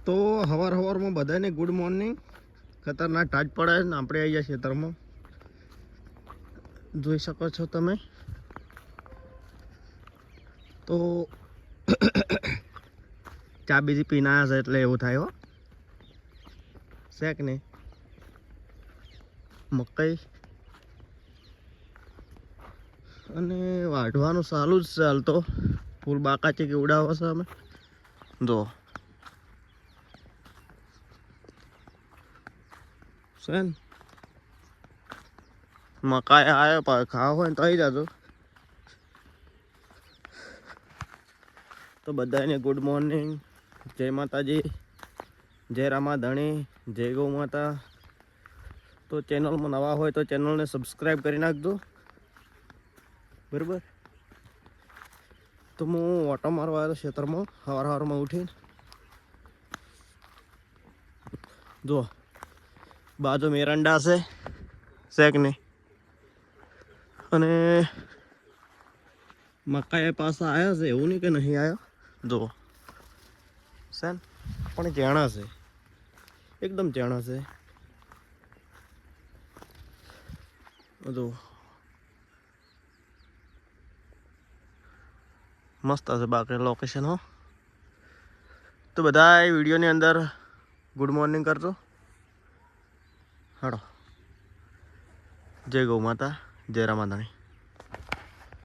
તો હવારમાં બધાને ગુડ મોર્નિંગ. ખતરનાક ટાટ પડે ને આપણે આવી ગયા ખેતરમાં, જોઈ શકો છો તમે. તો ચા બીજી પીને આવ્યા છે એટલે એવું થાય હો. શેક ને મકાઈ અને વાઢવાનું ચાલુ જ છે હાલ તો. ફૂલ બાકા છે કે ઉડાવો છે અમે જો છે ને. મકાઈ આવ્યો પણ ખાવા હોય ને તો આવી જાજો. તો બધાને ગુડ મોર્નિંગ, જય માતાજી, જય રામા ધણી, જય ગૌ માતા. તો ચેનલમાં નવા હોય તો ચેનલને સબસ્ક્રાઈબ કરી નાખજો, બરાબર. તો હું ઓટો મારવા આવ્યો ખેતરમાં સવારમાં ઉઠીને. જો બાજુ મેરંડા છે શેક નહીં, અને મકાઈ પાસે આવ્યા છે એવું નહીં કે નહીં આવ્યા. જો છે ને પણ ચેણા છે, એકદમ ચેણા છે. જો મસ્ત હશે બાકી લોકેશન હો. તો બધા વિડીયોની અંદર ગુડ મોર્નિંગ કરજો. હાડો, જય ગૌ માતા, જય રામાધણી.